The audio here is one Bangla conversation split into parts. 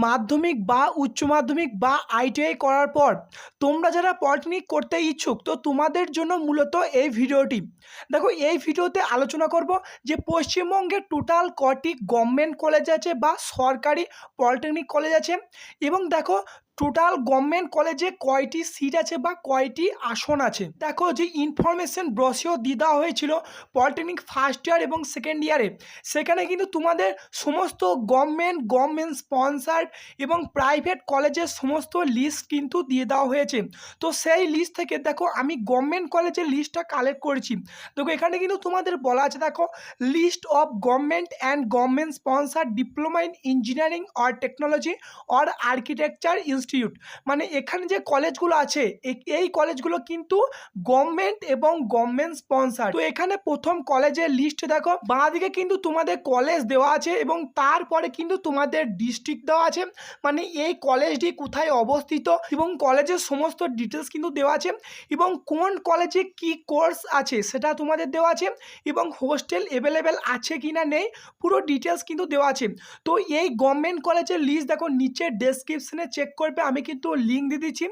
মাধ্যমিক বা উচ্চ মাধ্যমিক বা আইটিআই করার পর তোমরা যারা পলিটেকনিক করতে ইচ্ছুক তো তোমাদের জন্য মূলত এই ভিডিওটি। দেখো, এই ভিডিওতে আলোচনা করব যে পশ্চিমবঙ্গে টোটাল কটি গভর্নমেন্ট কলেজ আছে বা সরকারি পলিটেকনিক কলেজ আছে, এবং দেখো টোটাল গভর্নমেন্ট কলেজে কয়টি সিট আছে বা কয়টি আসন আছে। দেখো, যে ইনফরমেশন ব্রোশিওর দিয়ে দেওয়া হয়েছিল পলিটেকনিক ফার্স্ট ইয়ার এবং সেকেন্ড ইয়ারে, সেখানে কিন্তু তোমাদের সমস্ত গভর্নমেন্ট স্পন্সার্ড এবং প্রাইভেট কলেজের সমস্ত লিস্ট কিন্তু দিয়ে দেওয়া হয়েছে। তো সেই লিস্ট থেকে দেখো আমি গভর্নমেন্ট কলেজের লিস্টটা কালেক্ট করেছি। দেখো, এখানে কিন্তু তোমাদের বলা আছে, দেখো list of government and government sponsored diploma in engineering or technology or architecture institute. মানে এখানে যে কলেজগুলো আছে এই কলেজগুলো কিন্তু গভর্নমেন্ট এবং গভর্নমেন্ট স্পন্সার। তো এখানে প্রথম কলেজের লিস্ট দেখো, বাঁদিকে কিন্তু তোমাদের কলেজ দেওয়া আছে এবং তারপরে কিন্তু তোমাদের ডিস্ট্রিক্ট দেওয়া আছে, মানে এই কলেজটি কোথায় অবস্থিত এবং কলেজের সমস্ত ডিটেলস কিন্তু দেওয়া আছে, এবং কোন কলেজে কি কোর্স আছে সেটা তোমাদের দেওয়া আছে, এবং হোস্টেল অ্যাভেলেবেল আছে কি না নেই পুরো ডিটেলস কিন্তু দেওয়া আছে। তো এই গভর্নমেন্ট কলেজের লিস্ট দেখো নিচে ডেসক্রিপশনে চেক করবে, আমি কিন্তু লিঙ্ক দিয়ে দিচ্ছি,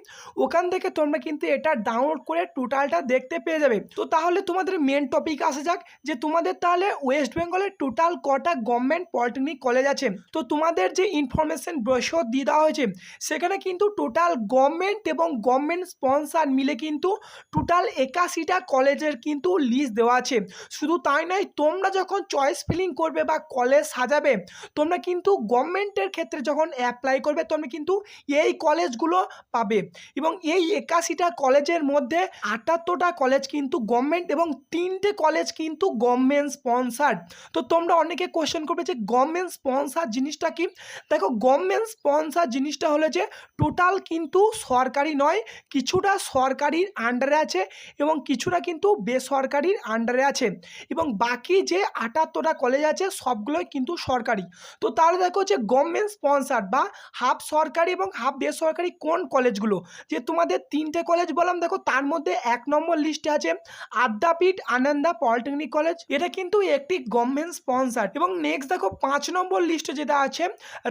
ওখান থেকে তোমরা কিন্তু এটা ডাউনলোড করে টোটালটা দেখতে পেয়ে যাবে। তো তাহলে তোমাদের মেন টপিক আসা যাক, যে তোমাদের তাহলে ওয়েস্ট বেঙ্গলের টোটাল কটা গভর্নমেন্ট পলিটেকনিক কলেজ আছে। তো তোমাদের যে ইনফরমেশন ব্রোশিওর দিয়ে দেওয়া হয়েছে সেখানে কিন্তু টোটাল গভর্নমেন্ট এবং গভর্নমেন্ট স্পন্সার মিলে কিন্তু টোটাল 81টা কলেজের কিন্তু লিস্ট দেওয়া আছে। শুধু তাই নয়, তোমরা যখন চয়েস ফিলিং করবে বা কলেজ সাজাবে, তোমরা কিন্তু গভর্নমেন্টের ক্ষেত্রে যখন অ্যাপ্লাই করবে তোমরা কিন্তু এই কলেজগুলো পাবে, এবং এই 81টা কলেজের মধ্যে 78টা কলেজ কিন্তু গভর্নমেন্ট এবং 3টে কলেজ কিন্তু গভর্নমেন্ট স্পন্সার্ড। তো তোমরা অনেকে কোশ্চেন করবে যে গভর্নমেন্ট স্পন্সার জিনিসটা কি। দেখো, গভর্নমেন্ট স্পন্সার জিনিসটা হলো যে টোটাল কিন্তু সরকারি নয়, কিছুটা সরকারির আন্ডারে আছে এবং কিছুটা কিন্তু বেসরকারির আন্ডারে আছে, এবং বাকি যে 78টা কলেজ আছে সবগুলোই কিন্তু সরকারি। তো তাহলে দেখো যে গভর্নমেন্ট স্পন্সার বা হাফ সরকারি এবং হাফ বেসরকারি কোন কলেজগুলো, যে তোমাদের 3টে কলেজ বললাম, দেখো তার মধ্যে 1 নম্বর লিস্টে আছে আদ্যাপীঠ আনন্দা পলিটেকনিক কলেজ, এটা কিন্তু একটি গভর্নমেন্ট স্পন্সার। এবং নেক্সট দেখো 5 নম্বর লিস্টে যেটা আছে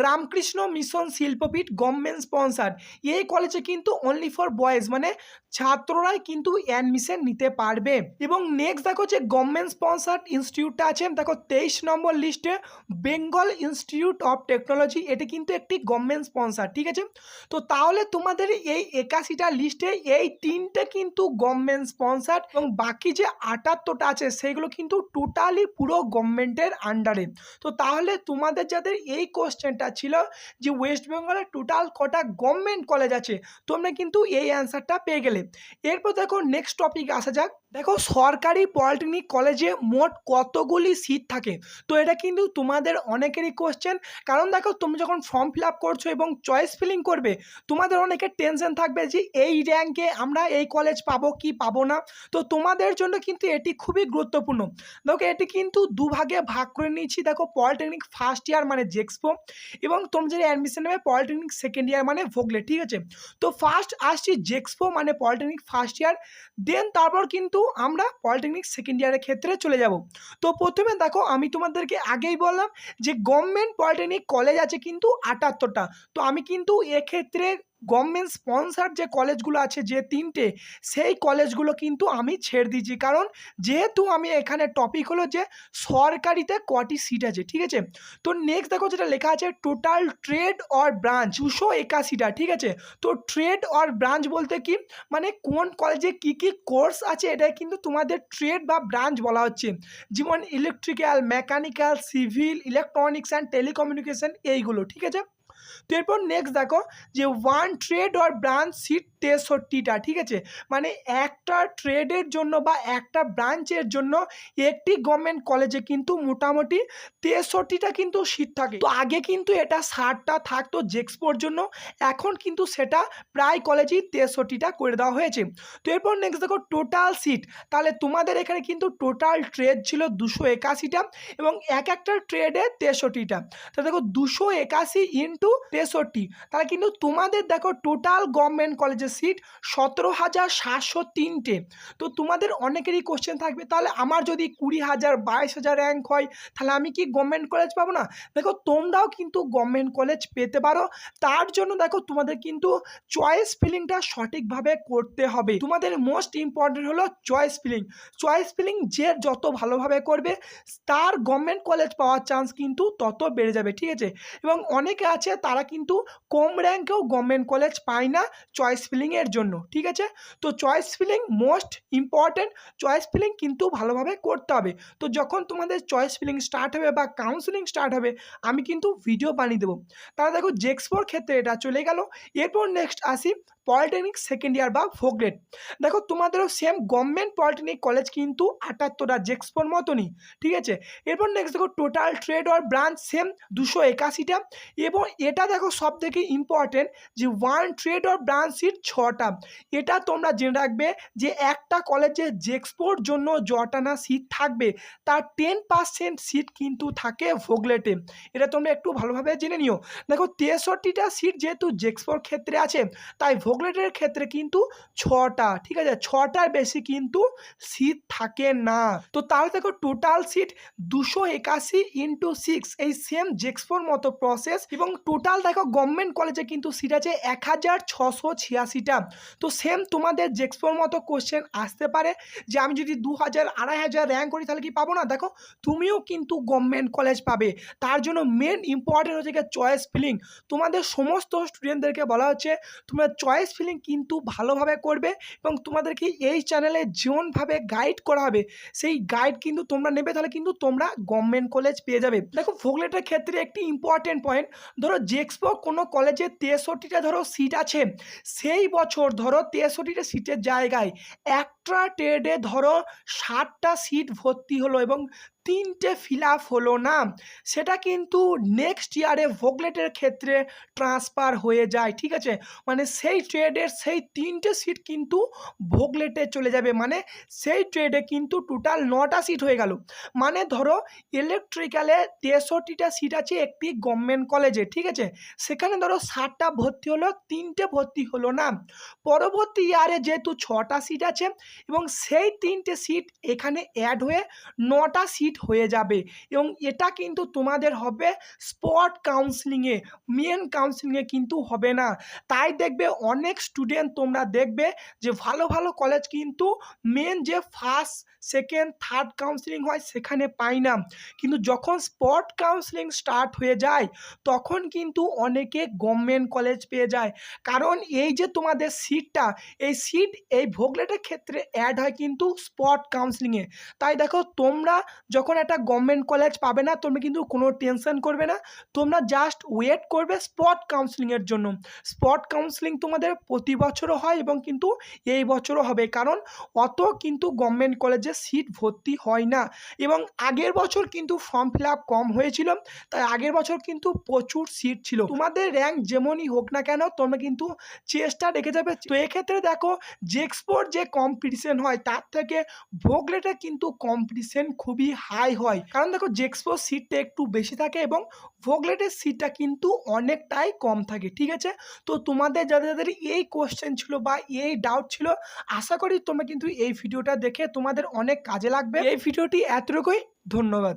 রামকৃষ্ণ মিশন শিল্পপীঠ গভর্নমেন্ট স্পন্সার, এই কলেজে কিন্তু অনলি ফর বয়েজ, মানে ছাত্ররাই কিন্তু অ্যাডমিশন নিতে পারবে। এবং নেক্সট দেখো যে গভর্নমেন্ট স্পন্সার্ড ইনস্টিটিউটটা আছে, দেখো 23 নম্বর লিস্টে বেঙ্গল ইনস্টিটিউট অফ টেকনোলজি, এটি কিন্তু একটি গভর্নমেন্ট স্পন্সার। ঠিক আছে, তো তাহলে তোমাদের এই 81টা লিস্টে এই 3টে কিন্তু গভর্নমেন্ট স্পন্সার, এবং বাকি যে 78টা আছে সেগুলো কিন্তু টোটালি পুরো গভর্নমেন্টের আন্ডারে। তো তাহলে তোমাদের যাদের এই কোশ্চেনটা ছিল যে ওয়েস্ট বেঙ্গলে টোটাল কটা গভর্নমেন্ট কলেজ আছে, তোমরা কিন্তু এই অ্যান্সারটা পেয়ে গেলে। এরপর দেখো নেক্সট টপিক আসা যাক। দেখো, সরকারি পলিটেকনিক কলেজে মোট কতগুলি সিট থাকে। তো এটা কিন্তু তোমাদের অনেকেরই কোশ্চেন, কারণ দেখো তুমি যখন ফর্ম ফিল আপ করছো এবং চয়েস ফিলিং করবে, তোমাদের অনেকের টেনশন থাকবে যে এই র্যাঙ্কে আমরা এই কলেজ পাবো কি পাবো না। তো তোমাদের জন্য কিন্তু এটি খুবই গুরুত্বপূর্ণ। দেখো, এটি কিন্তু দুভাগে ভাগ করে নিয়েছি। দেখো, পলিটেকনিক ফার্স্ট ইয়ার মানে জেক্সপো, এবং তোমরা যদি অ্যাডমিশন নেবে পলিটেকনিক সেকেন্ড ইয়ার মানে ভোগলে। ঠিক আছে, তো ফার্স্ট আসছি জেক্সপো মানে পলিটেকনিক ফার্স্ট ইয়ার, দেন তারপর কিন্তু আমরা পলিটেকনিক সেকেন্ড ইয়ারের ক্ষেত্রে চলে যাব। তো প্রথমে দেখো আমি তোমাদেরকে আগেই বললাম যে গভর্নমেন্ট পলিটেকনিক কলেজ আছে কিন্তু 78টা। তো আমি কিন্তু এক্ষেত্রে গভর্নমেন্ট স্পন্সার যে কলেজগুলো আছে যে 3টে, সেই কলেজগুলো কিন্তু আমি ছেড়ে দিয়েছি, কারণ যেহেতু আমি এখানে টপিক হলো যে সরকারিতে কটি সিট আছে। ঠিক আছে, তো নেক্সট দেখো যেটা লেখা আছে টোটাল ট্রেড অর ব্রাঞ্চ 281টা। ঠিক আছে, তো ট্রেড অর ব্রাঞ্চ বলতে কি, মানে কোন কলেজে কি কি কোর্স আছে এটাই কিন্তু তোমাদের ট্রেড বা ব্রাঞ্চ বলা হচ্ছে, যেমন electrical, mechanical, civil, electronics and telecommunication এইগুলো। ঠিক আছে, তো এরপর নেক্সট দেখো যে one trade or branch seat 63টা। ঠিক আছে, মানে একটা ট্রেডের জন্য বা একটা ব্রাঞ্চের জন্য একটি গভর্নমেন্ট কলেজে কিন্তু মোটামুটি 63টা কিন্তু সিট থাকে। তো আগে কিন্তু এটা 60টা থাকতো জেক্সপোর জন্য, এখন কিন্তু সেটা প্রায় কলেজেই 63টা করে দেওয়া হয়েছে। তো এরপর নেক্সট দেখো টোটাল সিট, তাহলে তোমাদের এখানে কিন্তু টোটাল ট্রেড ছিল 281টা এবং এক একটা ট্রেডে 63টা। তো দেখো 281 ইন্টু কিন্তু 63। তাহলে কিন্তু তোমাদের দেখো টোটাল গভর্নমেন্ট কলেজের সিট 17,703টে। তো তোমাদের অনেকেরই কোশ্চেন থাকবে, তাহলে আমার যদি 20,000 22,000 র্যাঙ্ক হয় তাহলে আমি কি গভর্নমেন্ট কলেজ পাবো না? দেখো তোমরাও কিন্তু গভর্নমেন্ট কলেজ পেতে পারো। তার জন্য দেখো তোমাদের কিন্তু চয়েস ফিলিংটা সঠিকভাবে করতে হবে। তোমাদের মোস্ট ইম্পর্টেন্ট হলো চয়েস ফিলিং। চয়েস ফিলিং যে যত ভালোভাবে করবে তার গভর্নমেন্ট কলেজ পাওয়ার চান্স কিন্তু তত বেড়ে যাবে, ঠিক আছে? এবং অনেকে আছে তারা কিন্তু কম র্যাঙ্কেও গভর্নমেন্ট কলেজ পায় না চয়েস ফিলিংয়ের জন্য, ঠিক আছে? তো choice filling most important. Choice filling কিন্তু ভালোভাবে করতে হবে। তো যখন তোমাদের চয়েস ফিলিং স্টার্ট হবে বা কাউন্সিলিং স্টার্ট হবে আমি কিন্তু ভিডিও বানিয়ে দেবো। তাহলে দেখো জেক্সপোর ক্ষেত্রে এটা চলে গেল। এরপর নেক্সট আসি পলিটেকনিক সেকেন্ড ইয়ার বা ফোগ্রেড। দেখো তোমাদেরও সেম গভর্নমেন্ট পলিটেকনিক কলেজ কিন্তু 78টা জেক্সপোর মতনই, ঠিক আছে? এরপর নেক্সট দেখো টোটাল ট্রেড আর ব্রাঞ্চ সেম 281টা। এবং এটা দেখো সব থেকে ইম্পর্টেন্ট যে ওয়ান ট্রেড আর ব্রাঞ্চ সিট 6টা। এটা তোমরা জেনে রাখবে যে একটা কলেজে জেক্সপোর জন্য যটা না সিট থাকবে তার 10% সিট কিন্তু থাকে ভোগলেটে। এটা তোমরা একটু ভালোভাবে জেনে নিও। দেখো 63টা সিট যেহেতু জেক্সপোর ক্ষেত্রে আছে তাই ভোগলেটের ক্ষেত্রে কিন্তু 6টা, ঠিক আছে? 6টার বেশি কিন্তু সিট থাকে না। তো তাহলে দেখো টোটাল সিট 281 ইন্টু 6, এই সেম জেক্সপোর মতো প্রসেস। এবং টোটাল দেখো গভর্নমেন্ট কলেজে কিন্তু সিট আছে 1686টা। তো সেম তোমাদের জেক্সপোর মতো কোশ্চেন আসতে পারে যে আমি যদি 2000 2500 র্যাঙ্ক করি তাহলে কি পাবো না? দেখো তুমিও কিন্তু গভর্নমেন্ট কলেজ পাবে। তার জন্য মেন ইম্পর্টেন্ট হচ্ছে গিয়ে চয়েস ফিলিং। তোমাদের সমস্ত স্টুডেন্টদেরকে বলা হচ্ছে তোমরা চয়েস ফিলিং কিন্তু ভালোভাবে করবে এবং তোমাদেরকে এই চ্যানেলে যেমনভাবে গাইড করা হবে সেই গাইড কিন্তু তোমরা নেবে, তাহলে কিন্তু তোমরা গভর্নমেন্ট কলেজ পেয়ে যাবে। দেখো ভোগলেটের ক্ষেত্রে একটি ইম্পর্টেন্ট পয়েন্ট, ধরো জেক্সপো কোনো কলেজে 63টা ধরো সিট আছে, সেই বছর ধরো 63টা সিটের জায়গায় একটা ট্রেডে ধরো 60টা সিট ভর্তি হলো এবং 3টে ফিল আপ হলো না, সেটা কিন্তু নেক্সট ইয়ারে ভোগলেটের ক্ষেত্রে ট্রান্সফার হয়ে যায়, ঠিক আছে? মানে সেই ট্রেডের সেই 3টে সিট কিন্তু ভোগলেটে চলে যাবে। মানে সেই ট্রেডে কিন্তু টোটাল 9টা সিট হয়ে গেল। মানে ধরো ইলেকট্রিক্যালে 63টা সিট আছে একটি গভর্নমেন্ট কলেজে, ঠিক আছে? সেখানে ধরো 60টা ভর্তি হলো, 3টে ভর্তি হলো না। পরবর্তী ইয়ারে যেহেতু 6টা সিট আছে এবং সেই 3টে সিট এখানে অ্যাড হয়ে 9টা সিট হয়ে যাবে এবং এটা কিন্তু তোমাদের হবে স্পট কাউন্সিলিংয়ে, মেন কাউন্সিলিংয়ে কিন্তু হবে না। তাই দেখবে অনেক স্টুডেন্ট তোমরা দেখবে যে ভালো ভালো কলেজ কিন্তু মেন যে ফার্স্ট সেকেন্ড থার্ড কাউন্সিলিং হয় সেখানে পাই না, কিন্তু যখন স্পট কাউন্সিলিং স্টার্ট হয়ে যায় তখন কিন্তু অনেকে গভর্নমেন্ট কলেজ পেয়ে যায়। কারণ এই যে তোমাদের সিটটা, এই সিট এই ভোগলেটের ক্ষেত্রে অ্যাড হয় কিন্তু স্পট কাউন্সিলিংয়ে। তাই দেখো তোমরা যখন একটা গভর্নমেন্ট কলেজ পাবে না তোমরা কিন্তু কোনো টেনশন করবে না, তোমরা জাস্ট ওয়েট করবে স্পট কাউন্সিলিংয়ের জন্য। স্পট কাউন্সিলিং তোমাদের প্রতি বছরও হয় এবং কিন্তু এই বছরও হবে, কারণ অত কিন্তু গভর্নমেন্ট কলেজে সিট ভর্তি হয় না এবং আগের বছর কিন্তু ফর্ম ফিল আপ কম হয়েছিল, তাই আগের বছর কিন্তু প্রচুর সিট ছিল। তোমাদের র্যাঙ্ক যেমনই হোক না কেন তোমরা কিন্তু চেষ্টা রেখে যাবে। তো এক্ষেত্রে দেখো জেক্সপোর যে কম্পিটিশন হয় তার থেকে ভোগলেটে কিন্তু কম্পিটিশন খুবই হাই হয়, কারণ দেখো জেক্সপোর সিটটা একটু বেশি থাকে এবং ভোগলেটের সিটটা কিন্তু অনেকটাই কম থাকে, ঠিক আছে? তো তোমাদের যাদের যাদের এই কোশ্চেন ছিল বা এই ডাউট ছিল আশা করি তোমরা কিন্তু এই ভিডিওটা দেখে তোমাদের অনেক কাজে লাগবে। এই ভিডিওটি এতটুকুই, ধন্যবাদ।